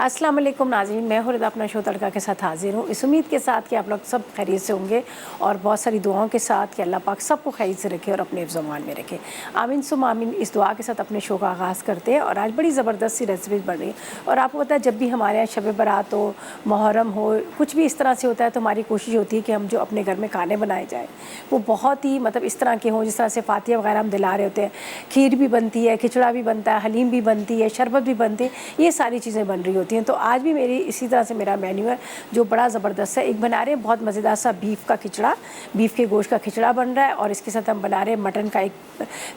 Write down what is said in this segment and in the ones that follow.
अस्सलाम वालेकुम नाज़रीन, मैं हूँ रिदा अपना शो तड़का के साथ हाजिर हूँ। इस उम्मीद के साथ कि आप लोग सब खैरियत से होंगे और बहुत सारी दुआओं के साथ कि अल्लाह पाक सबको खैरियत से रखे और अपने हिफ्ज़-ओ-अमान में रखे। आमीन सुम्मा आमीन। इस दुआ के साथ अपने शो का आगाज़ करते हैं और आज बड़ी ज़बरदस्त सी रेसिपीज़ बन रही है। और आपको पता है, जब भी हमारे यहाँ शब बारात हो, मुहर्रम हो, कुछ भी इस तरह से होता है तो हमारी कोशिश होती है कि हम जो अपने घर में खाने बनाए जाएँ वो बहुत ही मतलब इस तरह के हों, जिस तरह से फातिया वगैरह हम दिला रहे होते हैं। खीर भी बनती है, खिचड़ा भी बनता है, हलीम भी बनती है, शरबत भी बनती है, ये सारी चीज़ें बन रही होती हैं। तो आज भी मेरी इसी तरह से मेरा मेन्यू है जो बड़ा ज़बरदस्त है। एक बना रहे हैं बहुत मज़ेदार सा बीफ का खिचड़ा, बीफ के गोश्त का खिचड़ा बन रहा है। और इसके साथ हम बना रहे हैं मटन का एक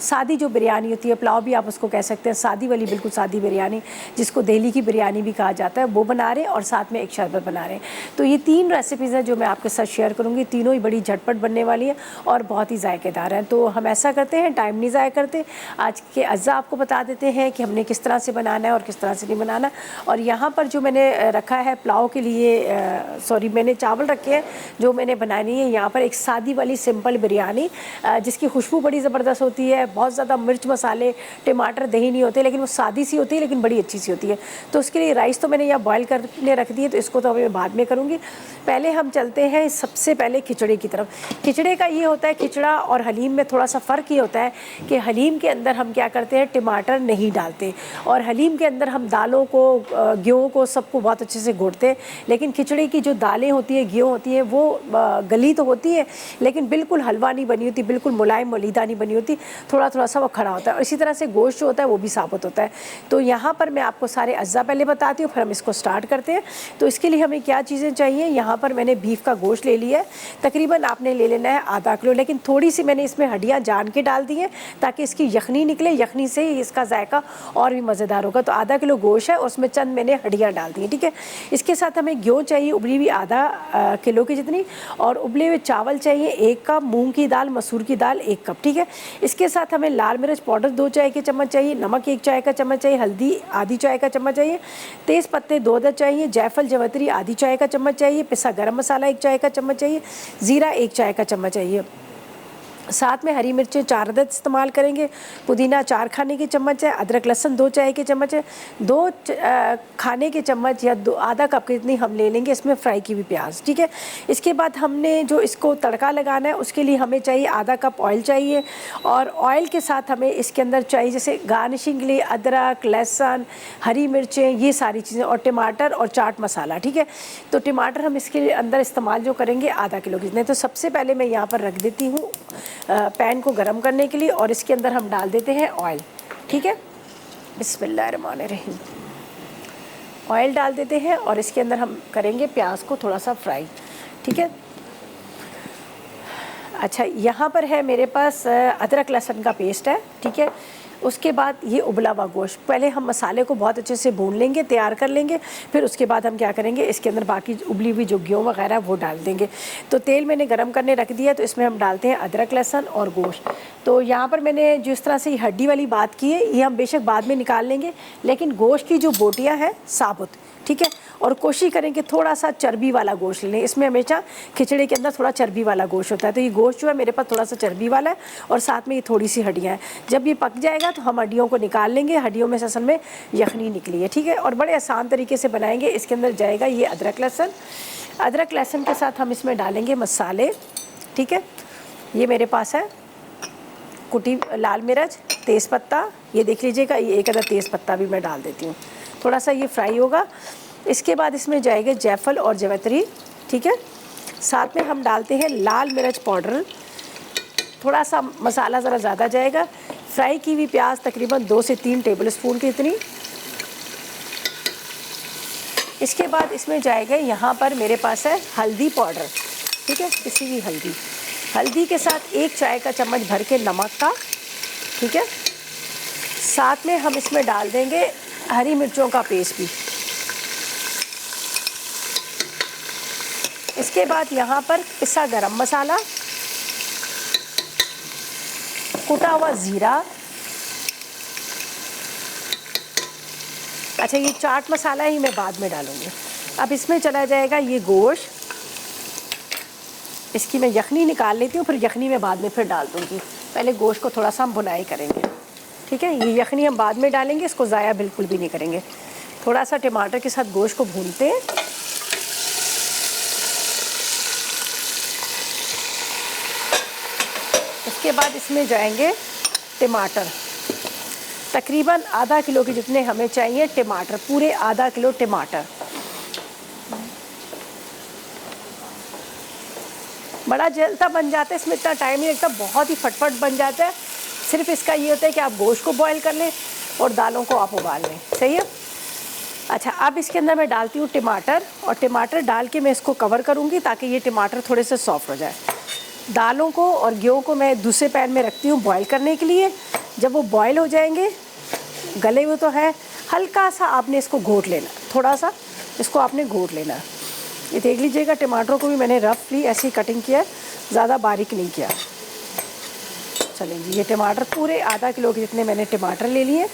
सादी जो बिरयानी होती है, पुलाव भी आप उसको कह सकते हैं, सादी वाली बिल्कुल सादी बिरयानी जिसको दिल्ली की बिरयानी भी कहा जाता है, वो बना रहे हैं। और साथ में एक शरबत बना रहे हैं। तो ये 3 रेसिपीज़ हैं जो मैं आपके साथ शेयर करूँगी। तीनों ही बड़ी झटपट बनने वाली है और बहुत ही जायकेदार हैं। तो हम ऐसा करते हैं, टाइम नहीं ज़ाया करते, आज के अज्जा आपको बता देते हैं कि हमने किस तरह से बनाना है और किस तरह से नहीं बनाना। और यहाँ पर जो मैंने रखा है पुलाव के लिए, मैंने चावल रखे हैं जो मैंने बनानी है। यहाँ पर एक सादी वाली सिंपल बिरयानी जिसकी खुशबू बड़ी ज़बरदस्त होती है, बहुत ज़्यादा मिर्च मसाले टमाटर दही नहीं होते, लेकिन वो सादी सी होती है लेकिन बड़ी अच्छी सी होती है। तो उसके लिए राइस तो मैंने यहाँ बॉयल करने रख दिए, तो इसको तो मैं बाद में करूँगी। पहले हम चलते हैं सबसे पहले खिचड़े की तरफ। खिचड़े का ये होता है, खिचड़ा और हलीम में थोड़ा सा फ़र्क ये होता है कि हलीम के अंदर हम क्या करते हैं, टमाटर नहीं डालते, और हलीम के अंदर हम दालों को, गेहूँ को, सबको बहुत अच्छे से घोटते हैं। लेकिन खिचड़ी की जो दालें होती हैं, गेहूँ होती हैं, वो गली तो होती है लेकिन बिल्कुल हलवा नहीं बनी होती, बिल्कुल मुलायम मलीदा नहीं बनी होती, थोड़ा थोड़ा सा वो खड़ा होता है। और इसी तरह से गोश्त जो होता है वो भी साबुत होता है। तो यहाँ पर मैं आपको सारे अज्जा पहले बताती हूँ, फिर हम इसको स्टार्ट करते हैं। तो इसके लिए हमें क्या चीज़ें चाहिए, यहाँ पर मैंने बीफ का गोश्त ले लिया है। तकरीबन आपने ले लेना है आधा किलो, लेकिन थोड़ी सी मैंने इसमें हड्डियाँ जान के डाल दी हैं ताकि इसकी यखनी निकले, यखनी से ही इसका जायका और भी मज़ेदार होगा। तो आधा किलो गोश्त है, उसमें चंद मैंने हड्डियाँ डाल दी हैं, ठीक है। इसके साथ हमें गेहूँ चाहिए उबली हुई आधा किलो की जितनी, और उबले हुए चावल चाहिए 1 कप, मूंग की दाल, मसूर की दाल 1 कप, ठीक है। इसके साथ हमें लाल मिर्च पाउडर 2 चाय के चम्मच चाहिए, नमक 1 चाय का चम्मच चाहिए, हल्दी आधी चाय का चम्मच चाहिए, तेज़ पत्ते 2 अदद चाहिए, जायफल जवतरी आधी चाय का चम्मच चाहिए, पिसा गरम मसाला 1 चाय का चम्मच चाहिए, ज़ीरा 1 चाय का चम्मच चाहिए। साथ में हरी मिर्चें 4 अदद इस्तेमाल करेंगे, पुदीना 4 खाने के चम्मच है, अदरक लहसुन 2 चाय के चम्मच है, 2 खाने के चम्मच या आधा कप की इतनी हम ले लेंगे इसमें फ्राई की हुई प्याज, ठीक है। इसके बाद हमने जो इसको तड़का लगाना है उसके लिए हमें चाहिए आधा कप ऑयल चाहिए, और ऑयल के साथ हमें इसके अंदर चाहिए जैसे गार्निशिंग के लिए अदरक, लहसुन, हरी मिर्चें, ये सारी चीज़ें, और टमाटर और चाट मसाला, ठीक है। तो टमाटर हम इसके अंदर इस्तेमाल जो करेंगे आधा किलो कितने। तो सबसे पहले मैं यहाँ पर रख देती हूँ पैन को गरम करने के लिए, और इसके अंदर हम डाल देते हैं ऑयल, ठीक है। बिस्मिल्लाहिर्रहमानिर्रहीम। ऑयल डाल देते हैं और इसके अंदर हम करेंगे प्याज को थोड़ा सा फ्राई, ठीक है। अच्छा, यहाँ पर है मेरे पास अदरक लहसुन का पेस्ट है, ठीक है। उसके बाद ये उबला हुआ गोश्त, पहले हम मसाले को बहुत अच्छे से भून लेंगे, तैयार कर लेंगे, फिर उसके बाद हम क्या करेंगे, इसके अंदर बाकी उबली हुई जो गेहूँ वगैरह वो डाल देंगे। तो तेल मैंने गरम करने रख दिया, तो इसमें हम डालते हैं अदरक लहसुन और गोश्त। तो यहाँ पर मैंने जिस तरह से हड्डी वाली बात की है, ये हम बेशक बाद में निकाल लेंगे, लेकिन गोश्त की जो बोटियाँ हैं साबुत, ठीक है। और कोशिश करें कि थोड़ा सा चर्बी वाला गोश्त लें, इसमें हमेशा खिचड़ी के अंदर थोड़ा चर्बी वाला गोश्त होता है। तो ये गोश्त जो है मेरे पास थोड़ा सा चर्बी वाला है, और साथ में ये थोड़ी सी हड्डियाँ हैं। जब ये पक जाएगा तो हम हड्डियों को निकाल लेंगे, हड्डियों में असल में यखनी निकली है, ठीक है। और बड़े आसान तरीके से बनाएंगे। इसके अंदर जाएगा ये अदरक लहसुन, अदरक लहसुन के साथ हम इसमें डालेंगे मसाले, ठीक है। ये मेरे पास है कुटी लाल मिर्च, तेज़पत्ता, ये देख लीजिएगा, ये 1 अदद तेज़पत्ता भी मैं डाल देती हूँ। थोड़ा सा ये फ्राई होगा। इसके बाद इसमें जाएगा जायफल और जवैत्री, ठीक है। साथ में हम डालते हैं लाल मिर्च पाउडर, थोड़ा सा मसाला ज़रा ज़्यादा जाएगा। फ्राई की हुई प्याज तकरीबन 2 से 3 टेबल स्पून की इतनी। इसके बाद इसमें जाएगा, यहाँ पर मेरे पास है हल्दी पाउडर, ठीक है, किसी भी हल्दी, हल्दी के साथ 1 चाय का चम्मच भर के नमक का, ठीक है। साथ में हम इसमें डाल देंगे हरी मिर्चों का पेस्ट भी। इसके बाद यहाँ पर पिसा गरम मसाला, कुटा हुआ ज़ीरा, अच्छा ये चाट मसाला ही मैं बाद में डालूँगी। अब इसमें चला जाएगा ये गोश्त, इसकी मैं यखनी निकाल लेती हूँ, फिर यखनी मैं बाद में फिर डाल दूँगी। पहले गोश्त को थोड़ा सा हम भुनाई करेंगे, ठीक है। ये यखनी हम बाद में डालेंगे, इसको ज़ाया बिल्कुल भी नहीं करेंगे। थोड़ा सा टमाटर के साथ गोश्त को भूनते हैं। उसके बाद इसमें जाएंगे टमाटर, तकरीबन आधा किलो के जितने हमें चाहिए टमाटर, पूरे आधा किलो टमाटर। बड़ा जल्दी बन जाता है, इसमें इतना टाइम नहीं लगता, बहुत ही फटफट बन जाता है। सिर्फ इसका ये होता है कि आप गोश्त को बॉईल कर लें और दालों को आप उबाल लें। सही है। अच्छा, अब इसके अंदर मैं डालती हूँ टमाटर, और टमाटर डाल के मैं इसको कवर करूँगी ताकि ये टमाटर थोड़े से सॉफ्ट हो जाए। दालों को और गेहूँ को मैं दूसरे पैन में रखती हूँ बॉईल करने के लिए। जब वो बॉईल हो जाएंगे, गले हुए तो है, हल्का सा आपने इसको घोट लेना, थोड़ा सा इसको आपने घोट लेना। ये देख लीजिएगा, टमाटरों को भी मैंने रफली ऐसी कटिंग किया है, ज़्यादा बारीक नहीं किया। चलें जी, ये टमाटर पूरे आधा किलो के जितने मैंने टमाटर ले लिए,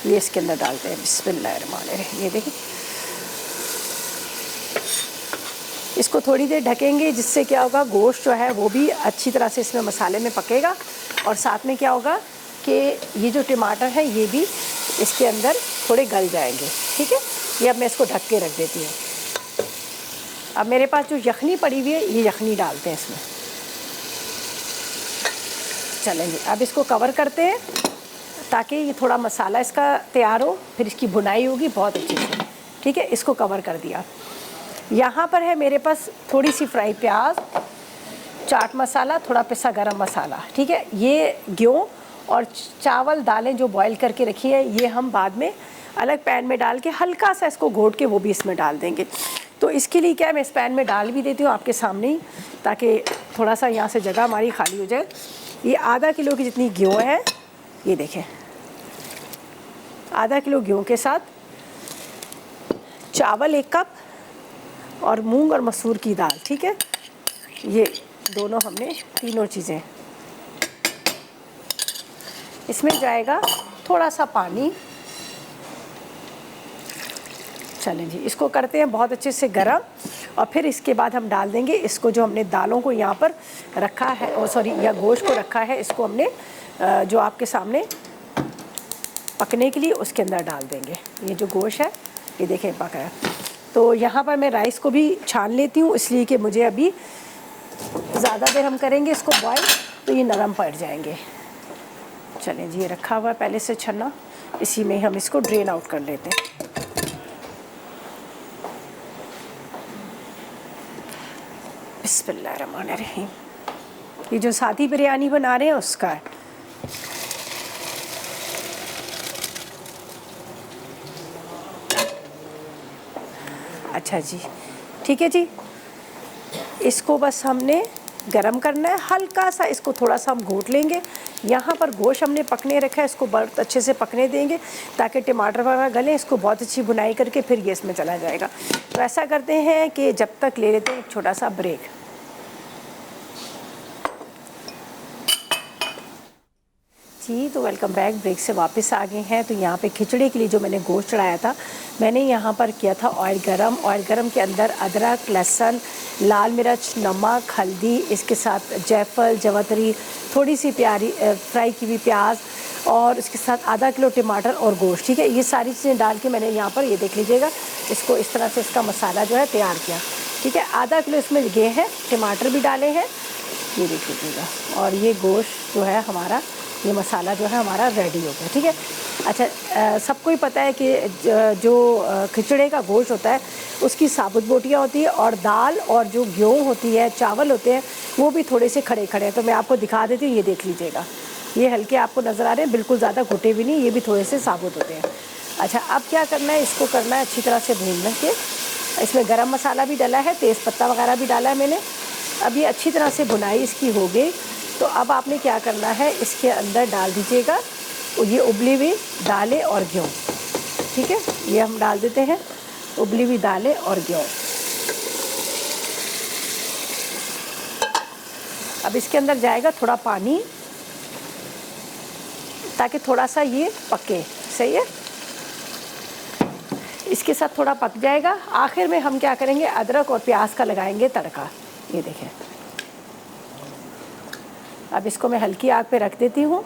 ये इसके अंदर डालते हैं। बिस्मिल्लाहिर्रहमानिर्रहीम। ये देखिए, इसको थोड़ी देर ढकेंगे, जिससे क्या होगा, गोश्त जो है वो भी अच्छी तरह से इसमें मसाले में पकेगा, और साथ में क्या होगा कि ये जो टमाटर है ये भी इसके अंदर थोड़े गल जाएंगे। ठीक है, ये अब मैं इसको ढक के रख देती हूँ। अब मेरे पास जो यखनी पड़ी हुई है, ये यखनी डालते हैं इसमें। चलेंगे, अब इसको कवर करते हैं ताकि ये थोड़ा मसाला इसका तैयार हो, फिर इसकी भुनाई होगी बहुत अच्छे से। ठीक है, इसको कवर कर दिया। यहाँ पर है मेरे पास थोड़ी सी फ्राई प्याज, चाट मसाला, थोड़ा पिसा गरम मसाला। ठीक है, ये गेहूँ और चावल दालें जो बॉईल करके रखी है, ये हम बाद में अलग पैन में डाल के हल्का सा इसको घोट के वो भी इसमें डाल देंगे। तो इसके लिए क्या है, मैं इस पैन में डाल भी देती हूँ आपके सामने ही, ताकि थोड़ा सा यहाँ से जगह हमारी खाली हो जाए। ये आधा किलो की जितनी गेहूँ है, ये देखें, आधा किलो गेहूँ के साथ चावल 1 कप और मूंग और मसूर की दाल। ठीक है, ये दोनों हमने तीनों चीज़ें। इसमें जाएगा थोड़ा सा पानी। चलें जी, इसको करते हैं बहुत अच्छे से गरम, और फिर इसके बाद हम डाल देंगे इसको, जो हमने दालों को यहाँ पर रखा है, और सॉरी या गोश्त को रखा है, इसको हमने जो आपके सामने पकने के लिए उसके अंदर डाल देंगे। ये जो गोश्त है ये देखें पक रहा है। तो यहाँ पर मैं राइस को भी छान लेती हूँ, इसलिए कि मुझे अभी ज़्यादा देर हम करेंगे इसको बॉईल तो ये नरम पड़ जाएंगे। चलें जी, ये रखा हुआ है पहले से छन्ना, इसी में हम इसको ड्रेन आउट कर लेते हैं। बिस्मिल्लाहिर्रहमानिर्रहीम। ये जो सादी बिरयानी बना रहे हैं उसका है। अच्छा जी, ठीक है जी, इसको बस हमने गरम करना है, हल्का सा इसको थोड़ा सा हम घोट लेंगे। यहाँ पर गोश्त हमने पकने रखा है, इसको बहुत अच्छे से पकने देंगे ताकि टमाटर वगैरह गले, इसको बहुत अच्छी भुनाई करके फिर ये इसमें चला जाएगा। तो ऐसा करते हैं कि जब तक ले लेते हैं एक छोटा सा ब्रेक। जी, तो वेलकम बैक। ब्रेक से वापस आ गए हैं। तो यहाँ पे खिचड़ी के लिए जो मैंने गोश्त चढ़ाया था, मैंने यहाँ पर किया था ऑयल गरम। ऑयल गरम के अंदर अदरक, लहसुन, लाल मिर्च, नमक, हल्दी, इसके साथ जायफल, जवातरी, थोड़ी सी प्यारी फ्राई की हुई प्याज, और इसके साथ आधा किलो टमाटर और गोश्त। ठीक है, ये सारी चीज़ें डाल के मैंने यहाँ पर, ये देख लीजिएगा, इसको इस तरह से इसका मसाला जो है तैयार किया। ठीक है, आधा किलो इसमें गे हैं, टमाटर भी डाले हैं, ये देख लीजिएगा, और ये गोश्त जो है हमारा, ये मसाला जो है हमारा रेडी हो गया। ठीक है। अच्छा, सबको ही पता है कि जो खिचड़े का गोश्त होता है उसकी साबुत बोटियाँ होती है, और दाल और जो गेहूँ होती है, चावल होते हैं, वो भी थोड़े से खड़े खड़े हैं। तो मैं आपको दिखा देती हूँ, ये देख लीजिएगा, ये हल्के आपको नज़र आ रहे हैं, बिल्कुल ज़्यादा घुटे भी नहीं, ये भी थोड़े से साबुत होते हैं। अच्छा, अब क्या करना है, इसको करना है अच्छी तरह से भून के। इसमें गरम मसाला भी डाला है, तेज़पत्ता वगैरह भी डाला है मैंने। अब ये अच्छी तरह से भुनाई इसकी हो गई। तो अब आपने क्या करना है, इसके अंदर डाल दीजिएगा ये उबली हुई दालें और गेहूँ। ठीक है, ये हम डाल देते हैं उबली हुई दालें और गेहूँ। अब इसके अंदर जाएगा थोड़ा पानी, ताकि थोड़ा सा ये पके। सही है, इसके साथ थोड़ा पक जाएगा। आखिर में हम क्या करेंगे, अदरक और प्याज का लगाएंगे तड़का। ये देखें, अब इसको मैं हल्की आग पे रख देती हूँ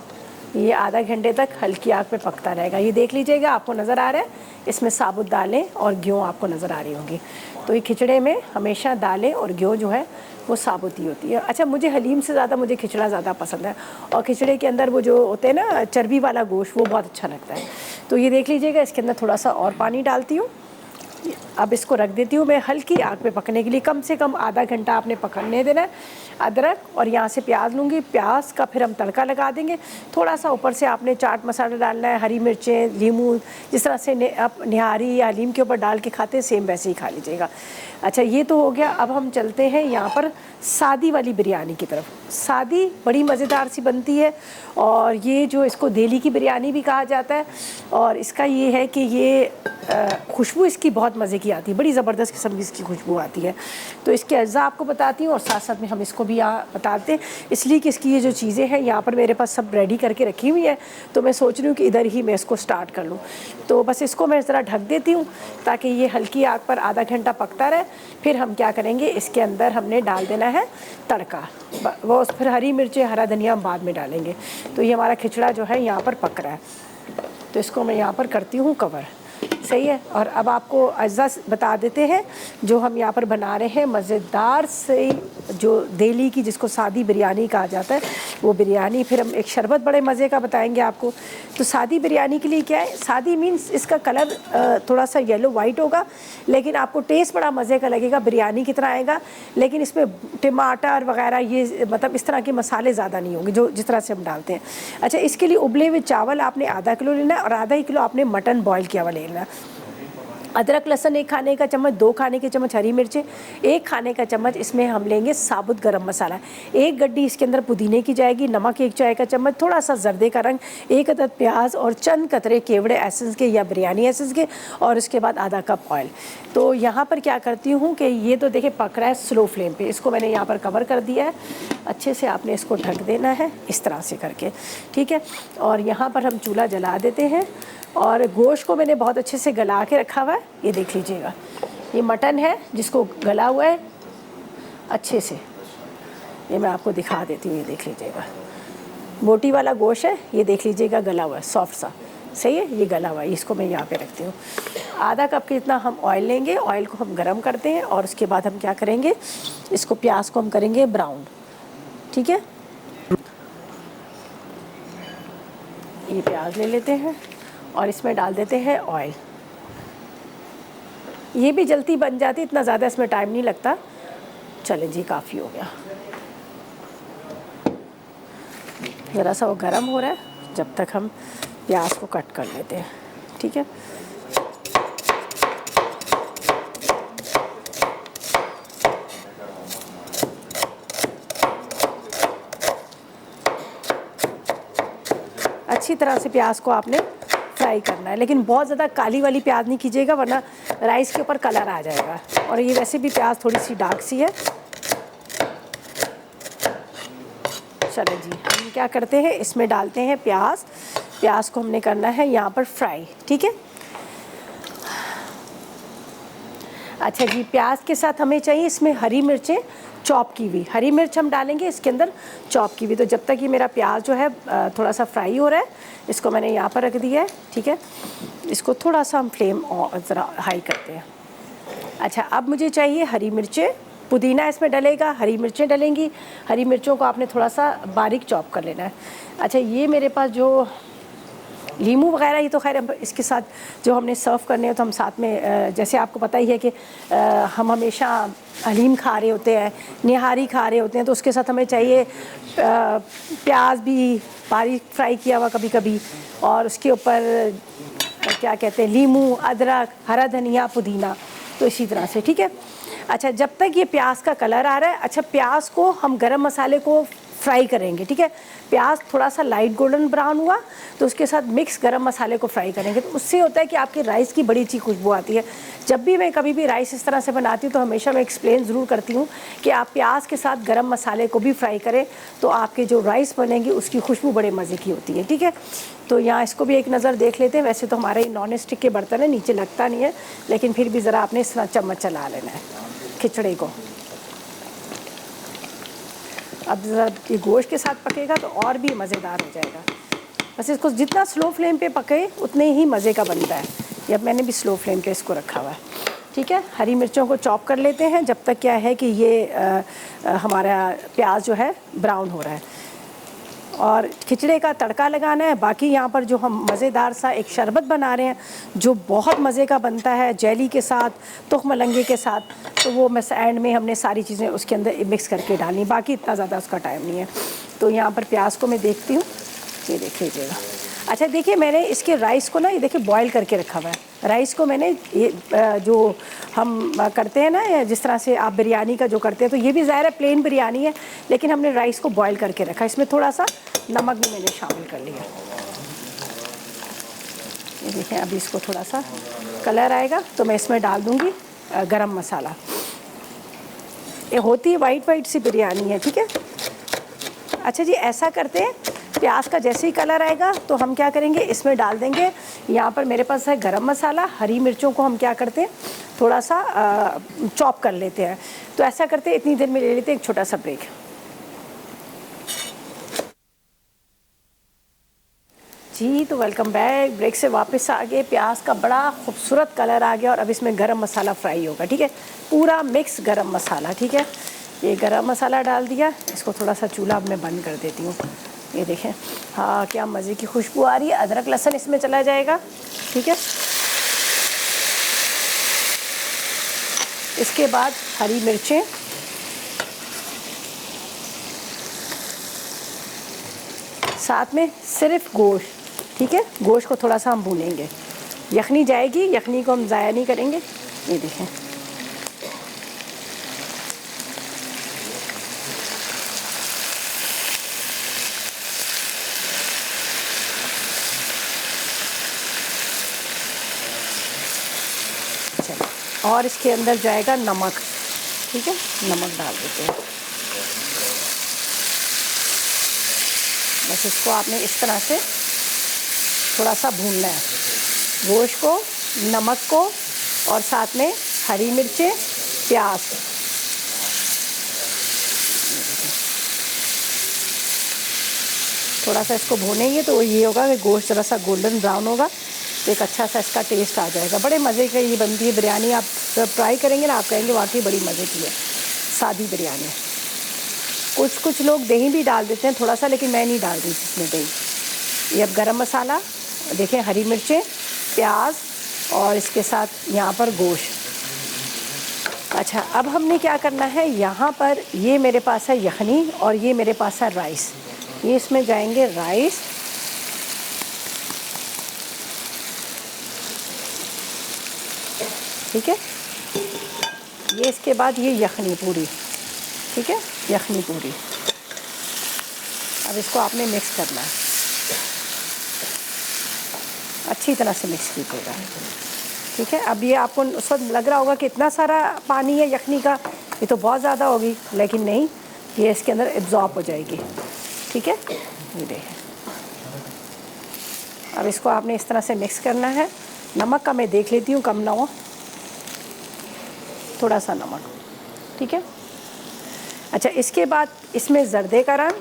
ये आधा घंटे तक हल्की आग पे पकता रहेगा। ये देख लीजिएगा, आपको नज़र आ रहा है इसमें साबुत दालें और गेहूँ आपको नज़र आ रही होंगी। तो ये खिचड़े में हमेशा दालें और गेहूँ जो है वो साबुत ही होती है। अच्छा, मुझे हलीम से ज़्यादा मुझे खिचड़ा ज़्यादा पसंद है, और खिचड़े के अंदर वो जो होते हैं ना चर्बी वाला गोश्त, वो बहुत अच्छा लगता है। तो ये देख लीजिएगा, इसके अंदर थोड़ा सा और पानी डालती हूँ। अब इसको रख देती हूँ मैं हल्की आग पे पकने के लिए। कम से कम आधा घंटा आपने पकने देना है। अदरक और यहाँ से प्याज लूँगी, प्याज का फिर हम तड़का लगा देंगे। थोड़ा सा ऊपर से आपने चाट मसाला डालना है, हरी मिर्चें, लीमू, जिस तरह से आप निहारी या हलीम के ऊपर डाल के खाते हैं सेम वैसे ही खा लीजिएगा। अच्छा, ये तो हो गया। अब हम चलते हैं यहाँ पर सादी वाली बिरयानी की तरफ। सादी बड़ी मज़ेदार सी बनती है, और ये जो इसको देली की बिरयानी भी कहा जाता है। और इसका ये है कि ये खुशबू इसकी बहुत मज़े की आती है, बड़ी ज़बरदस्त किस्म की इसकी खुशबू आती है। तो इसके अज्जा आपको बताती हूँ, और साथ साथ में हम इसको भी यहाँ बताते हैं, इसलिए कि इसकी ये जो चीज़ें हैं यहाँ पर मेरे पास सब रेडी करके रखी हुई है। तो मैं सोच रही हूँ कि इधर ही मैं इसको स्टार्ट कर लूँ। तो बस इसको मैं ज़रा ढक देती हूँ ताकि ये हल्की आग पर आधा घंटा पकता रहे। फिर हम क्या करेंगे, इसके अंदर हमने डाल देना है तड़का, वो फिर हरी मिर्चें, हरा धनिया हम बाद में डालेंगे। तो ये हमारा खिचड़ा जो है यहाँ पर पक रहा है। तो इसको मैं यहाँ पर करती हूँ कवर, सही है। और अब आपको अज्जा बता देते हैं जो हम यहाँ पर बना रहे हैं मज़ेदार से, जो देली की जिसको सादी बिरयानी कहा जाता है, वो बिरयानी। फिर हम एक शरबत बड़े मज़े का बताएंगे आपको। तो सादी बिरयानी के लिए क्या है, सादी मीन्स इसका कलर थोड़ा सा येलो वाइट होगा, लेकिन आपको टेस्ट बड़ा मज़े का लगेगा, बिरयानी की तरह आएगा। लेकिन इसमें टमाटर वगैरह ये मतलब इस तरह के मसाले ज़्यादा नहीं होंगे जो जिस तरह से हम डालते हैं। अच्छा, इसके लिए उबले हुए चावल आपने आधा किलो लेना है, और आधा ही किलो आपने मटन बॉयल किया हुआ लेना है। अदरक लहसुन 1 खाने का चम्मच, 2 खाने के चम्मच हरी मिर्चें, 1 खाने का चम्मच इसमें हम लेंगे साबुत गरम मसाला, 1 गड्डी इसके अंदर पुदीने की जाएगी, नमक 1 चाय का चम्मच, थोड़ा सा जर्दे का रंग, 1 अदद प्याज, और चंद कतरे केवड़े एसेंस के या बिरयानी एसेंस के, और उसके बाद आधा कप ऑयल। तो यहाँ पर क्या करती हूँ कि ये तो देखिए पक रहा है स्लो फ्लेम पे, इसको मैंने यहाँ पर कवर कर दिया है। अच्छे से आपने इसको ढक देना है इस तरह से करके, ठीक है। और यहाँ पर हम चूल्हा जला देते हैं, और गोश्त को मैंने बहुत अच्छे से गला के रखा हुआ है। ये देख लीजिएगा, ये मटन है जिसको गला हुआ है अच्छे से। ये मैं आपको दिखा देती हूँ, ये देख लीजिएगा, बोटी वाला गोश्त है, ये देख लीजिएगा गला हुआ है, सॉफ्ट सा, सही है। ये गला हुआ है, इसको मैं यहाँ पे रखती हूँ। आधा कप के इतना हम ऑयल लेंगे, ऑयल को हम गरम करते हैं, और उसके बाद हम क्या करेंगे, इसको प्याज को हम करेंगे ब्राउन, ठीक है। ये प्याज ले लेते हैं और इसमें डाल देते हैं ऑयल। ये भी जल्दी बन जाती, इतना ज़्यादा इसमें टाइम नहीं लगता। चलें जी, काफ़ी हो गया। ज़रा सा वो गरम हो रहा है, जब तक हम प्याज को कट कर लेते हैं, ठीक है। अच्छी तरह से प्याज को आपने फ्राई करना है, लेकिन बहुत ज़्यादा काली वाली प्याज नहीं कीजिएगा, वरना राइस के ऊपर कलर आ जाएगा। और ये वैसे भी प्याज थोड़ी सी डार्क सी है। चलो जी, हम क्या करते हैं, इसमें डालते हैं प्याज। प्याज को हमने करना है यहाँ पर फ्राई, ठीक है। अच्छा जी, प्याज के साथ हमें चाहिए इसमें हरी मिर्चें चॉप की हुई, हरी मिर्च हम डालेंगे इसके अंदर चॉप की हुई। तो जब तक ये मेरा प्याज जो है थोड़ा सा फ्राई हो रहा है, इसको मैंने यहाँ पर रख दिया है, ठीक है। इसको थोड़ा सा हम फ्लेम ज़रा हाई करते हैं। अच्छा, अब मुझे चाहिए हरी मिर्चें, पुदीना इसमें डलेगा, हरी मिर्चें डलेंगी। हरी मिर्चों को आपने थोड़ा सा बारीक चॉप कर लेना है। अच्छा, ये मेरे पास जो लीमू वगैरह, ये तो खैर इसके साथ जो हमने सर्व करने हैं तो हम साथ में, जैसे आपको पता ही है कि हम हमेशा हलीम खा रहे होते हैं, निहारी खा रहे होते हैं, तो उसके साथ हमें चाहिए प्याज भी बारीक फ्राई किया हुआ कभी कभी, और उसके ऊपर क्या कहते हैं, लीमू, अदरक, हरा धनिया, पुदीना, तो इसी तरह से, ठीक है। अच्छा, जब तक ये प्याज का कलर आ रहा है, अच्छा प्याज को हम गरम मसाले को फ्राई करेंगे, ठीक है। प्याज थोड़ा सा लाइट गोल्डन ब्राउन हुआ तो उसके साथ मिक्स गरम मसाले को फ्राई करेंगे, तो उससे होता है कि आपके राइस की बड़ी अच्छी खुशबू आती है। जब भी मैं कभी भी राइस इस तरह से बनाती हूँ तो हमेशा मैं एक्सप्लेन ज़रूर करती हूँ कि आप प्याज के साथ गरम मसाले को भी फ्राई करें, तो आपके जो राइस बनेंगे उसकी खुशबू बड़े मज़े की होती है, ठीक है। तो यहाँ इसको भी एक नज़र देख लेते हैं। वैसे तो हमारे नॉन स्टिक के बर्तन है, नीचे लगता नहीं है, लेकिन फिर भी ज़रा आपने इस तरह चम्मच चला लेना है खिचड़े को। अब ज़रा ये गोश्त के साथ पकेगा तो और भी मज़ेदार हो जाएगा। बस इसको जितना स्लो फ्लेम पे पके उतने ही मज़े का बनता है। ये अब मैंने भी स्लो फ्लेम पे इसको रखा हुआ है। ठीक है, हरी मिर्चों को चॉप कर लेते हैं जब तक क्या है कि ये हमारा प्याज जो है ब्राउन हो रहा है। और खिचड़े का तड़का लगाना है। बाकी यहाँ पर जो हम मज़ेदार सा एक शरबत बना रहे हैं जो बहुत मज़े का बनता है जेली के साथ, तुख मलंगे के साथ, तो वो मैं एंड में हमने सारी चीज़ें उसके अंदर मिक्स करके डालनी, बाकी इतना ज़्यादा उसका टाइम नहीं है। तो यहाँ पर प्याज को मैं देखती हूँ, ये देख लीजिएगा। अच्छा देखिए, मैंने इसके राइस को ना ये देखिए बॉईल करके रखा हुआ है। राइस को मैंने ये जो हम करते हैं ना, जिस तरह से आप बिरयानी का जो करते हैं, तो ये भी ज़ाहिर है प्लेन बिरयानी है, लेकिन हमने राइस को बॉईल करके रखा। इसमें थोड़ा सा नमक भी मैंने शामिल कर लिया। ये देखें, अभी इसको थोड़ा सा कलर आएगा तो मैं इसमें डाल दूँगी गरम मसाला। ये होती है वाइट वाइट सी बिरयानी है। ठीक है, अच्छा जी, ऐसा करते हैं, प्याज का जैसे ही कलर आएगा तो हम क्या करेंगे, इसमें डाल देंगे। यहाँ पर मेरे पास है गरम मसाला। हरी मिर्चों को हम क्या करते हैं, थोड़ा सा चॉप कर लेते हैं। तो ऐसा करते हैं, इतनी देर में ले लेते हैं एक छोटा सा ब्रेक। जी तो वेलकम बैक। ब्रेक से वापस आ गए। प्याज का बड़ा खूबसूरत कलर आ गया और अब इसमें गरम मसाला फ्राई होगा। ठीक है, पूरा मिक्स गरम मसाला। ठीक है, ये गरम मसाला डाल दिया। इसको थोड़ा सा चूल्हा अब मैं बंद कर देती हूँ। ये देखें, हाँ क्या मज़े की खुशबू आ रही है। अदरक लहसुन इसमें चला जाएगा। ठीक है, इसके बाद हरी मिर्चें, साथ में सिर्फ गोश्त। ठीक है, गोश्त को थोड़ा सा हम भूनेंगे। यखनी जाएगी, यखनी को हम ज़ाया नहीं करेंगे। ये देखें, और इसके अंदर जाएगा नमक। ठीक है, नमक डाल देते हैं। बस इसको आपने इस तरह से थोड़ा सा भूनना है, गोश्त को, नमक को, और साथ में हरी मिर्चें, प्याज। थोड़ा सा इसको भूनेंगे तो ये होगा कि गोश्त ज़रा सा गोल्डन ब्राउन होगा, तो एक अच्छा सा इसका टेस्ट आ जाएगा। बड़े मज़े की ये बनती है बिरयानी। आप जब ट्राई करेंगे ना, आप कहेंगे वाकई बड़ी मज़े की है सादी बिरयानी। कुछ लोग दही भी डाल देते हैं थोड़ा सा, लेकिन मैं नहीं डाल रही इसमें दही। ये अब गरम मसाला देखें, हरी मिर्चें, प्याज, और इसके साथ यहाँ पर गोश्त। अच्छा, अब हमने क्या करना है, यहाँ पर ये मेरे पास है यखनी और ये मेरे पास है राइस। ये इसमें जाएंगे राइस। ठीक है, ये इसके बाद ये यखनी पूरी। ठीक है, यखनी पूरी। अब इसको आपने मिक्स करना है, अच्छी तरह से मिक्स कीजिएगा। ठीक है, अब ये आपको उस वक्त लग रहा होगा कि इतना सारा पानी है यखनी का, ये तो बहुत ज़्यादा होगी, लेकिन नहीं, ये इसके अंदर एब्जॉर्ब हो जाएगी। ठीक है, ये देखें। अब इसको आपने इस तरह से मिक्स करना है। नमक का मैं देख लेती हूँ कम ना हो, थोड़ा सा नमक। ठीक है, अच्छा, इसके बाद इसमें ज़र्दे का रंग,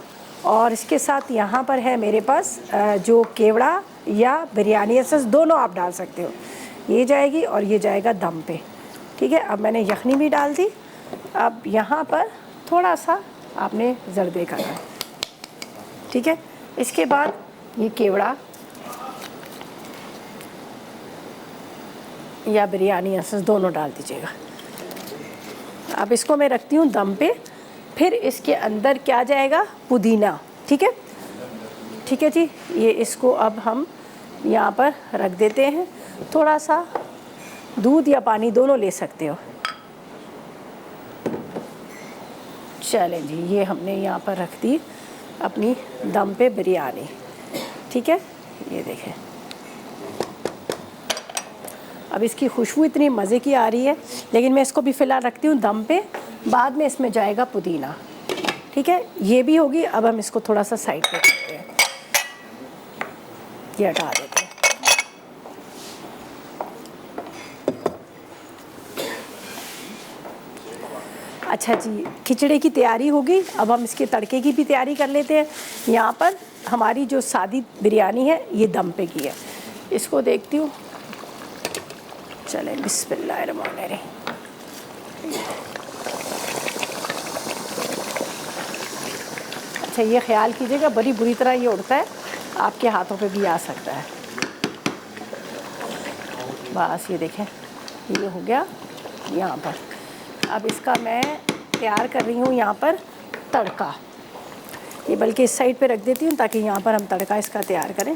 और इसके साथ यहाँ पर है मेरे पास जो केवड़ा या बिरयानी एसेंस, दोनों आप डाल सकते हो। ये जाएगी और ये जाएगा दम पे। ठीक है, अब मैंने यखनी भी डाल दी। अब यहाँ पर थोड़ा सा आपने ज़र्दे का रंग। ठीक है, इसके बाद ये केवड़ा या बिरयानी एसेंस दोनों डाल दीजिएगा। अब इसको मैं रखती हूँ दम पे। फिर इसके अंदर क्या जाएगा, पुदीना। ठीक है, ठीक है जी, ये इसको अब हम यहाँ पर रख देते हैं। थोड़ा सा दूध या पानी दोनों ले सकते हो। चलें जी, ये हमने यहाँ पर रख दी अपनी दम पे बिरयानी। ठीक है, ये देखें, अब इसकी खुशबू इतनी मज़े की आ रही है, लेकिन मैं इसको भी फ़िलहाल रखती हूँ दम पे। बाद में इसमें जाएगा पुदीना। ठीक है, ये भी होगी। अब हम इसको थोड़ा सा साइड पे करते हैं, ये हटा देते हैं। अच्छा जी, खिचड़ी की तैयारी हो गई। अब हम इसके तड़के की भी तैयारी कर लेते हैं। यहाँ पर हमारी जो सादी बिरयानी है ये दम पे की है। इसको देखती हूँ। चलें, बिस्मिल्लाहिर्रहमानिर्रहीम। अच्छा, ये ख्याल कीजिएगा बड़ी बुरी तरह ये उड़ता है, आपके हाथों पे भी आ सकता है। बस ये देखें, ये हो गया यहाँ पर। अब इसका मैं तैयार कर रही हूँ यहाँ पर तड़का। ये बल्कि इस साइड पे रख देती हूँ ताकि यहाँ पर हम तड़का इसका तैयार करें।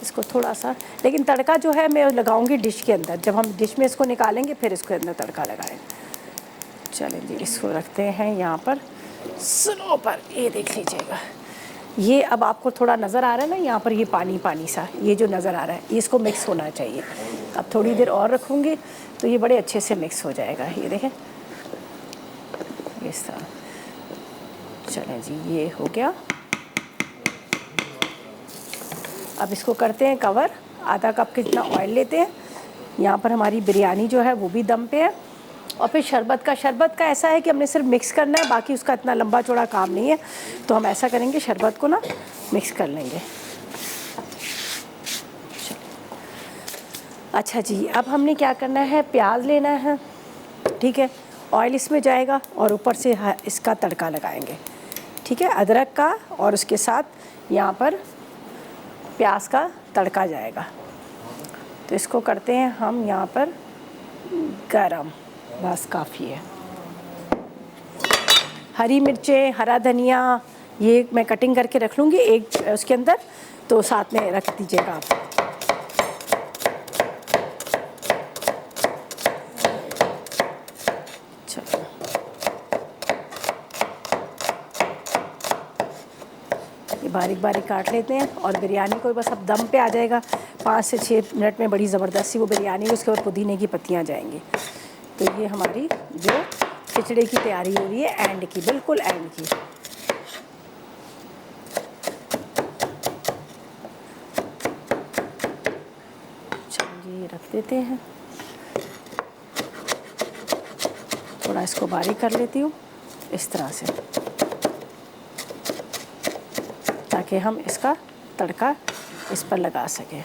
इसको थोड़ा सा, लेकिन तड़का जो है मैं लगाऊंगी डिश के अंदर। जब हम डिश में इसको निकालेंगे फिर इसके अंदर तड़का लगाएंगे। चलें जी, इसको रखते हैं यहाँ पर स्लो पर। ये देख लीजिएगा, ये अब आपको थोड़ा नज़र आ रहा है ना यहाँ पर, ये पानी पानी सा ये जो नज़र आ रहा है, इसको मिक्स होना चाहिए। अब थोड़ी देर और रखूँगी तो ये बड़े अच्छे से मिक्स हो जाएगा। ये देखें इस तरह। चलें जी, ये हो गया। अब इसको करते हैं कवर। आधा कप कितना ऑयल लेते हैं। यहाँ पर हमारी बिरयानी जो है वो भी दम पे है। और फिर शरबत का ऐसा है कि हमने सिर्फ मिक्स करना है, बाकी उसका इतना लंबा चौड़ा काम नहीं है। तो हम ऐसा करेंगे, शरबत को ना मिक्स कर लेंगे। अच्छा जी, अब हमने क्या करना है, प्याज लेना है, ठीक है। ऑयल इसमें जाएगा और ऊपर से इसका तड़का लगाएंगे, ठीक है, अदरक का। और उसके साथ यहाँ पर प्याज का तड़का जाएगा। तो इसको करते हैं हम यहाँ पर गरम। बस काफ़ी है। हरी मिर्चें, हरा धनिया ये मैं कटिंग करके रख लूँगी एक उसके अंदर, तो साथ में रख दीजिएगा आप। चलो, ये बारीक बारीक काट लेते हैं। और बिरयानी को बस अब दम पे आ जाएगा 5 से 6 मिनट में। बड़ी ज़बरदस्त सी वो बिरयानी, उसके बाद पुदीने की पत्तियाँ जाएंगी। तो ये हमारी जो खिचड़ी की तैयारी हो रही है, एंड की, बिल्कुल एंड की। चलिए, ये रख देते हैं। थोड़ा इसको बारीक कर लेती हूँ इस तरह से, ताकि हम इसका तड़का इस पर लगा सकें।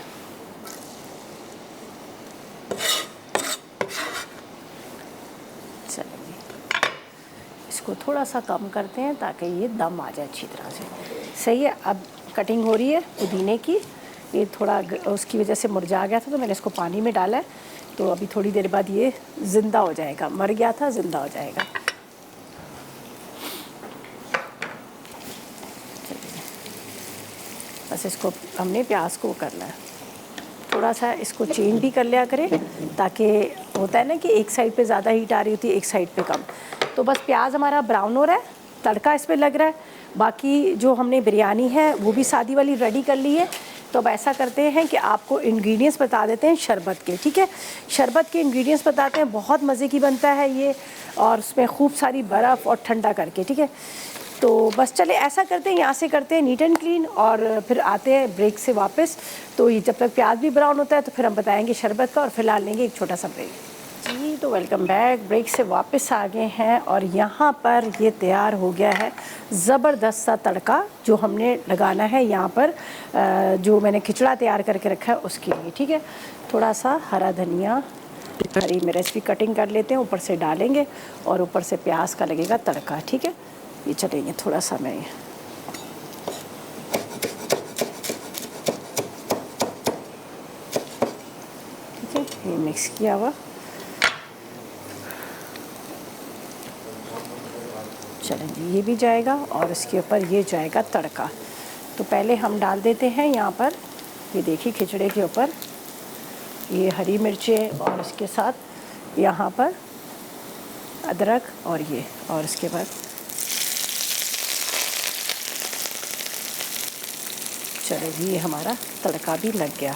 चलिए, इसको थोड़ा सा कम करते हैं ताकि ये दम आ जाए अच्छी तरह से। सही है। अब कटिंग हो रही है पुदीने की। ये थोड़ा उसकी वजह से मुरझा गया था तो मैंने इसको पानी में डाला है। तो अभी थोड़ी देर बाद ये ज़िंदा हो जाएगा। मर गया था, ज़िंदा हो जाएगा। बस इसको हमने प्याज को करना है, थोड़ा सा इसको चेंज भी कर लिया करें, ताकि होता है ना कि एक साइड पे ज़्यादा हीट आ रही होती है, एक साइड पे कम। तो बस प्याज हमारा ब्राउन हो रहा है, तड़का इस पर लग रहा है। बाकी जो हमने बिरयानी है वो भी सादी वाली रेडी कर ली है। तो अब ऐसा करते हैं कि आपको इंग्रेडिएंट्स बता देते हैं शरबत के, ठीक है। शरबत के इंग्रेडिएंट्स बताते हैं, बहुत मज़े की बनता है ये, और उसमें खूब सारी बर्फ़ और ठंडा करके, ठीक है। तो बस चले ऐसा करते हैं, यहाँ से करते हैं नीट एंड क्लीन, और फिर आते हैं ब्रेक से वापस। तो ये जब तक प्याज भी ब्राउन होता है तो फिर हम बताएंगे शरबत का, और फिलहाल लेंगे एक छोटा सा ब्रेक जी। तो वेलकम बैक, ब्रेक से वापस आ गए हैं, और यहाँ पर ये तैयार हो गया है ज़बरदस्त सा तड़का जो हमने लगाना है यहाँ पर, जो मैंने खिचड़ा तैयार करके रखा है उसके लिए, ठीक है। थोड़ा सा हरा धनिया, हरी मिर्च भी कटिंग कर लेते हैं, ऊपर से डालेंगे, और ऊपर से प्याज का लगेगा तड़का, ठीक है। ये चलेंगे थोड़ा सा मैं ठीक है, ये मिक्स किया हुआ। चलें जी, ये भी जाएगा, और इसके ऊपर ये जाएगा तड़का। तो पहले हम डाल देते हैं यहाँ पर, ये देखिए खिचड़े के ऊपर ये हरी मिर्चें, और इसके साथ यहाँ पर अदरक, और ये, और इसके बाद चलो जी, ये हमारा तड़का भी लग गया।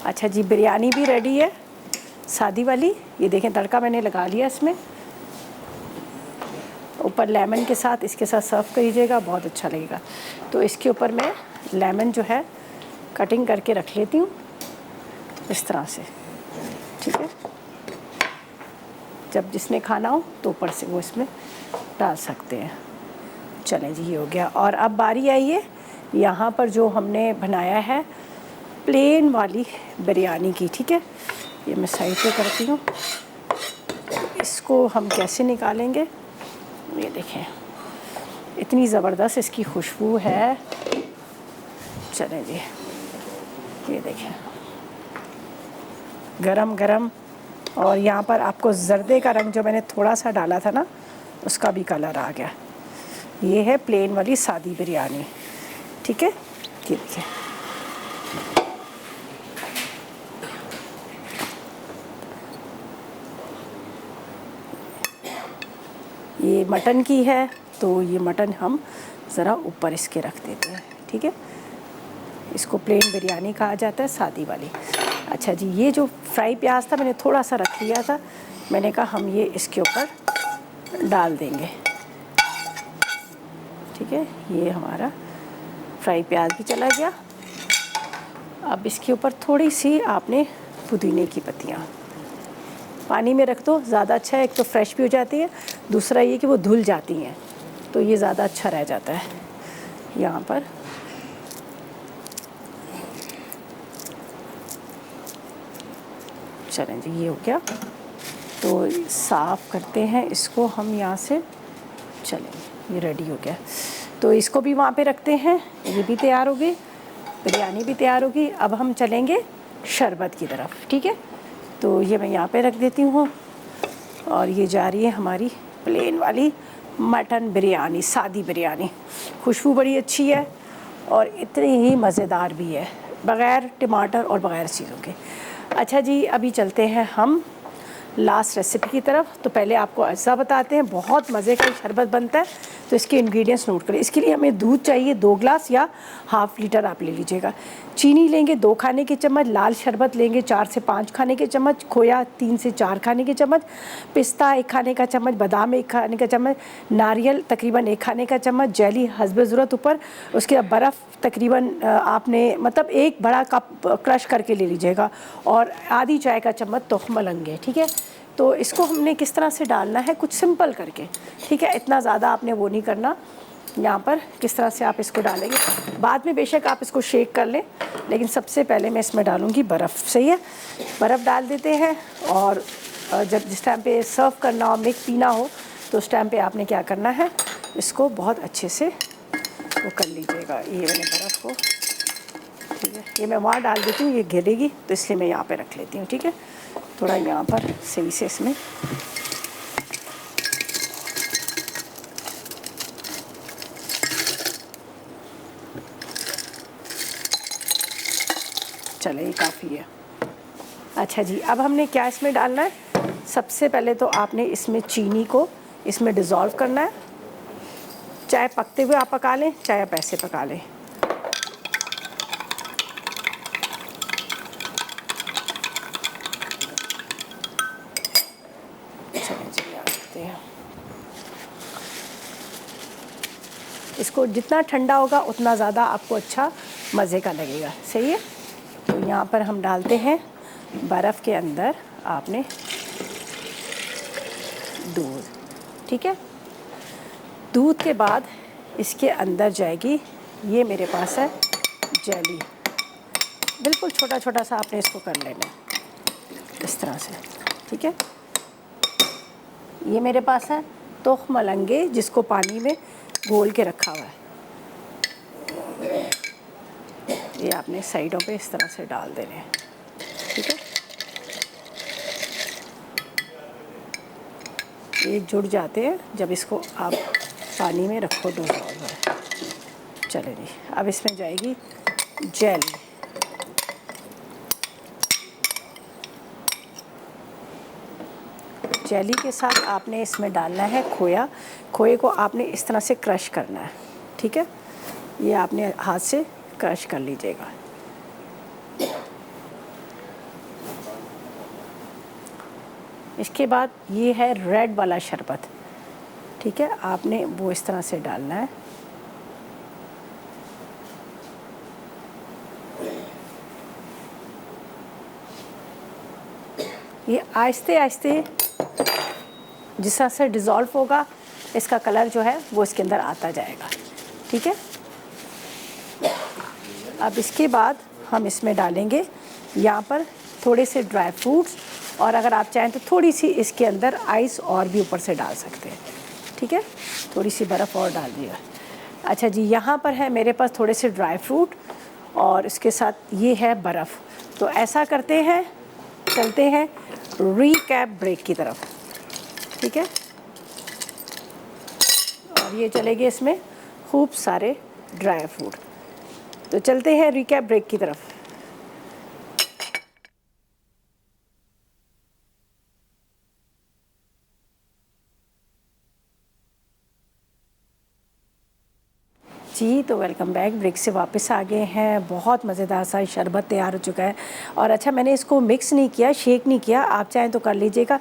अच्छा जी, बिरयानी भी रेडी है सादी वाली। ये देखें तड़का मैंने लगा लिया इसमें, ऊपर लेमन के साथ इसके साथ सर्व करिएगा, बहुत अच्छा लगेगा। तो इसके ऊपर मैं लेमन जो है कटिंग करके रख लेती हूँ इस तरह से, ठीक है। जब जिसने खाना हो तो ऊपर से वो इसमें डाल सकते हैं। चलें जी, ये हो गया। और अब बारी आई है यहाँ पर जो हमने बनाया है प्लेन वाली बिरयानी की, ठीक है। ये मैं साइड पे करती हूँ। इसको हम कैसे निकालेंगे, ये देखें, इतनी ज़बरदस्त इसकी खुशबू है। चलें जी, ये देखें, गरम गरम। और यहाँ पर आपको जर्दे का रंग जो मैंने थोड़ा सा डाला था ना, उसका भी कलर आ गया। ये है प्लेन वाली सादी बिरयानी, ठीक है। ये देखिए, ये मटन की है, तो ये मटन हम ज़रा ऊपर इसके रख देते हैं, ठीक है। इसको प्लेन बिरयानी कहा जाता है, सादी वाली। अच्छा जी, ये जो फ्राई प्याज था मैंने थोड़ा सा रख लिया था, मैंने कहा हम ये इसके ऊपर डाल देंगे, ठीक है। ये हमारा फ्राई प्याज भी चला गया। अब इसके ऊपर थोड़ी सी आपने पुदीने की पत्तियाँ पानी में रख दो, ज़्यादा अच्छा है। एक तो फ्रेश भी हो जाती है, दूसरा ये कि वो धुल जाती हैं, तो ये ज़्यादा अच्छा रह जाता है। यहाँ पर चलें जी, ये हो गया। तो साफ़ करते हैं इसको हम यहाँ से। चलें, ये रेडी हो गया। तो इसको भी वहाँ पे रखते हैं, ये भी तैयार हो गई, बिरयानी भी तैयार होगी। अब हम चलेंगे शरबत की तरफ, ठीक है। तो ये मैं यहाँ पे रख देती हूँ। और ये जा रही है हमारी प्लेन वाली मटन बिरयानी, सादी बिरयानी। खुशबू बड़ी अच्छी है और इतनी ही मज़ेदार भी है, बग़ैर टमाटर और बग़ैर चीज़ों के। अच्छा जी, अभी चलते हैं हम लास्ट रेसिपी की तरफ। तो पहले आपको अज्जा बताते हैं, बहुत मज़े का शरबत बनता है। तो इसके इंग्रेडिएंट्स नोट करें। इसके लिए हमें दूध चाहिए 2 ग्लास या हाफ़ लीटर आप ले लीजिएगा। चीनी लेंगे 2 खाने के चम्मच, लाल शरबत लेंगे 4 से 5 खाने के चम्मच, खोया 3 से 4 खाने के चम्मच, पिस्ता 1 खाने का चम्मच, बादाम 1 खाने का चम्मच, नारियल तकरीबन 1 खाने का चम्मच, जेली हस्ब ज़रूरत ऊपर। उसके बाद बर्फ़ तकरीबन आपने मतलब 1 बड़ा कप क्रश करके ले लीजिएगा, और आधी चाय का चम्मच तोख मलंगे, ठीक है। तो इसको हमने किस तरह से डालना है, कुछ सिंपल करके, ठीक है। इतना ज़्यादा आपने वो नहीं करना। यहाँ पर किस तरह से आप इसको डालेंगे, बाद में बेशक आप इसको शेक कर लें, लेकिन सबसे पहले मैं इसमें डालूँगी बर्फ़, सही है। बर्फ़ डाल देते हैं, और जब जिस टाइम पे सर्व करना हो, मिल्क पीना हो, तो उस टाइम पे आपने क्या करना है, इसको बहुत अच्छे से वो कर लीजिएगा। ये मैंने बर्फ़ को, ठीक है, ये मैं वहाँ डाल देती हूँ, ये गिरेगी, तो इसलिए मैं यहाँ पे रख लेती हूँ, ठीक है। थोड़ा यहाँ पर सही से इसमें चले, ये काफ़ी है। अच्छा जी, अब हमने क्या इसमें डालना है, सबसे पहले तो आपने इसमें चीनी को इसमें डिज़ोल्व करना है। चाहे पकते हुए आप पका लें, चाहे आप ऐसे पका लें। इसको जितना ठंडा होगा उतना ज़्यादा आपको अच्छा मज़े का लगेगा, सही है। तो यहाँ पर हम डालते हैं बर्फ़ के अंदर आपने दूध, ठीक है। दूध के बाद इसके अंदर जाएगी, ये मेरे पास है जेली, बिल्कुल छोटा छोटा सा आपने इसको कर लेना है इस तरह से, ठीक है। ये मेरे पास है तोख मलंगे, जिसको पानी में घोल के रखा हुआ है। ये आपने साइडों पे इस तरह से डाल देने हैं, ठीक है। ये जुड़ जाते हैं जब इसको आप पानी में रखो डिज़ोल्व है। चले जी, अब इसमें जाएगी जेली। जेली के साथ आपने इसमें डालना है खोया। खोए को आपने इस तरह से क्रश करना है, ठीक है। ये आपने हाथ से क्रश कर लीजिएगा। इसके बाद ये है रेड वाला शरबत, ठीक है। आपने वो इस तरह से डालना है। ये आहिस्ते आहिस्ते जिस तरह से डिज़ोल्व होगा इसका कलर जो है वो इसके अंदर आता जाएगा। ठीक है, अब इसके बाद हम इसमें डालेंगे यहाँ पर थोड़े से ड्राई फ्रूट्स, और अगर आप चाहें तो थोड़ी सी इसके अंदर आइस और भी ऊपर से डाल सकते हैं। ठीक है, थोड़ी सी बर्फ़ और डाल दिया। अच्छा जी, यहाँ पर है मेरे पास थोड़े से ड्राई फ्रूट और इसके साथ ये है बर्फ़। तो ऐसा करते हैं, चलते हैं रीकैप ब्रेक की तरफ। ठीक है, और ये चलेंगे इसमें खूब सारे ड्राई फ्रूट। तो चलते हैं रीकैप ब्रेक की तरफ। जी, तो वेलकम बैक। ब्रेक से वापस आ गए हैं। बहुत मज़ेदार सा शरबत तैयार हो चुका है। और अच्छा, मैंने इसको मिक्स नहीं किया, शेक नहीं किया, आप चाहें तो कर लीजिएगा।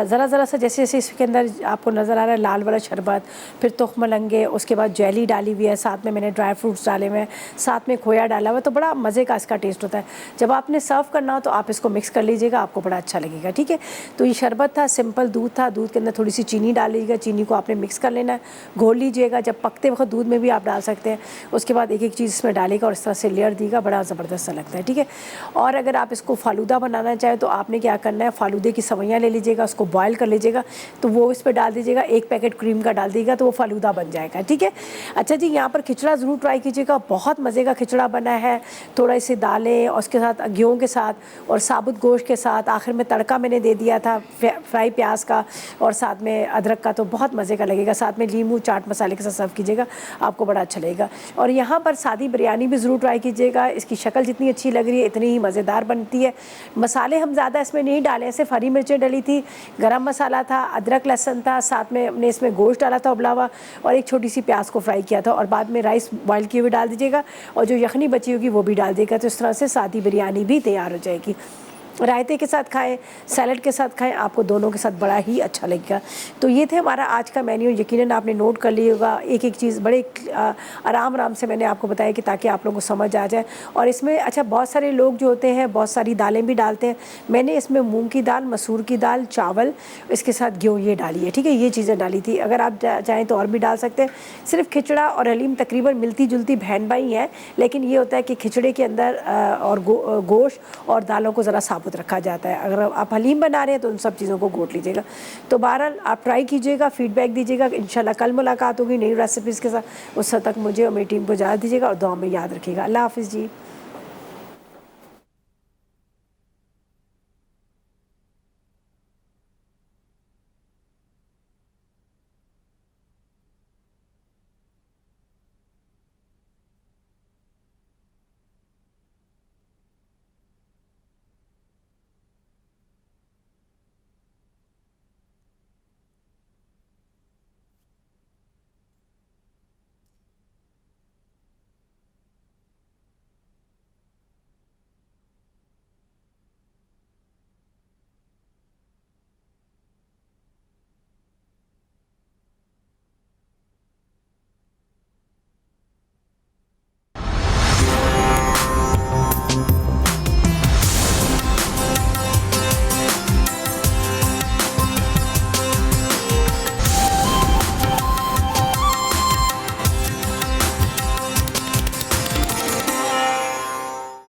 ज़रा सा जैसे जैसे इसके अंदर आपको नज़र आ रहा है लाल वाला शरबत, फिर तुख मलंगे, उसके बाद जेली डाली हुई है, साथ में मैंने ड्राई फ्रूट्स डाले हुए हैं, साथ में खोया डाला हुआ है, तो बड़ा मज़े का इसका टेस्ट होता है। जब आपने सर्व करना हो तो आप इसको मिक्स कर लीजिएगा, आपको बड़ा अच्छा लगेगा। ठीक है, तो ये शरबत था, सिंपल दूध था, दूध के अंदर थोड़ी सी चीनी डाल लीजिएगा, चीनी को आपने मिक्स कर लेना है, घोल लीजिएगा। जब पकते वक्त दूध में भी आप डाल सकते हैं, उसके बाद एक एक चीज़ इसमें डालेगा और इस तरह से लेयर देगा, बड़ा ज़बरदस्त सा लगता है। ठीक है, और अगर आप इसको फालूदा बनाना चाहें तो आपने क्या करना है, फालूदे की सवैयाँ ले लीजिएगा, उसको बॉयल कर लीजिएगा, तो वो इस पर डाल दीजिएगा, एक पैकेट क्रीम का डाल दीजिएगा, तो वो फालूदा बन जाएगा। ठीक है, अच्छा जी, यहाँ पर खिचड़ा ज़रूर ट्राई कीजिएगा, बहुत मज़े का खिचड़ा बना है। थोड़ा सी दालें और उसके साथ गेहूँ के साथ और साबुत गोश्त के साथ, आखिर में तड़का मैंने दे दिया था फ्राई प्याज का और साथ में अदरक का, तो बहुत मज़े का लगेगा। साथ में लीमू चाट मसाले के साथ सर्व कीजिएगा, आपको बड़ा अच्छा लगेगा। और यहाँ पर सादी बिरयानी भी ज़रूर ट्राई कीजिएगा, इसकी शक्ल जितनी अच्छी लग रही है इतनी ही मज़ेदार बनती है। मसाले हम ज़्यादा इसमें नहीं डाले, सिर्फ हरी मिर्चें डली थी, गरम मसाला था, अदरक लहसुन था, साथ में हमने इसमें गोश्त डाला था उबला हुआ, और एक छोटी सी प्याज को फ्राई किया था, और बाद में राइस बॉयल किए हुए डाल दीजिएगा, और जो यखनी बची होगी वो भी डाल दीजिएगा। तो इस तरह से सादी बिरयानी भी तैयार हो जाएगी। रायते के साथ खाएं, सैलड के साथ खाएं, आपको दोनों के साथ बड़ा ही अच्छा लगेगा। तो ये थे हमारा आज का मेन्यू। यकीनन आपने नोट कर लिया होगा, एक एक चीज़ बड़े आराम से मैंने आपको बताया कि ताकि आप लोगों को समझ आ जाए। और इसमें अच्छा, बहुत सारे लोग जो होते हैं बहुत सारी दालें भी डालते हैं, मैंने इसमें मूंग की दाल, मसूर की दाल, चावल, इसके साथ गेहूँ ये डाली है। ठीक है, ये चीज़ें डाली थी। अगर आप चाहें तो और भी डाल सकते हैं। सिर्फ खिचड़ा और हलीम तकरीबन मिलती जुलती बहन भाई हैं, लेकिन ये होता है कि खिचड़े के अंदर और गोश्त और दालों को ज़रा साबुत रखा जाता है। अगर आप हलीम बना रहे हैं तो उन सब चीज़ों को घोट लीजिएगा। तो बहरहाल आप ट्राई कीजिएगा, फीडबैक दीजिएगा। इंशाल्लाह कल मुलाकात होगी नई रेसिपीज़ के साथ। उस तक मुझे और मेरी टीम को इजाज़त दीजिएगा और दुआ में याद रखिएगा। अल्लाह हाफ़िज़ जी।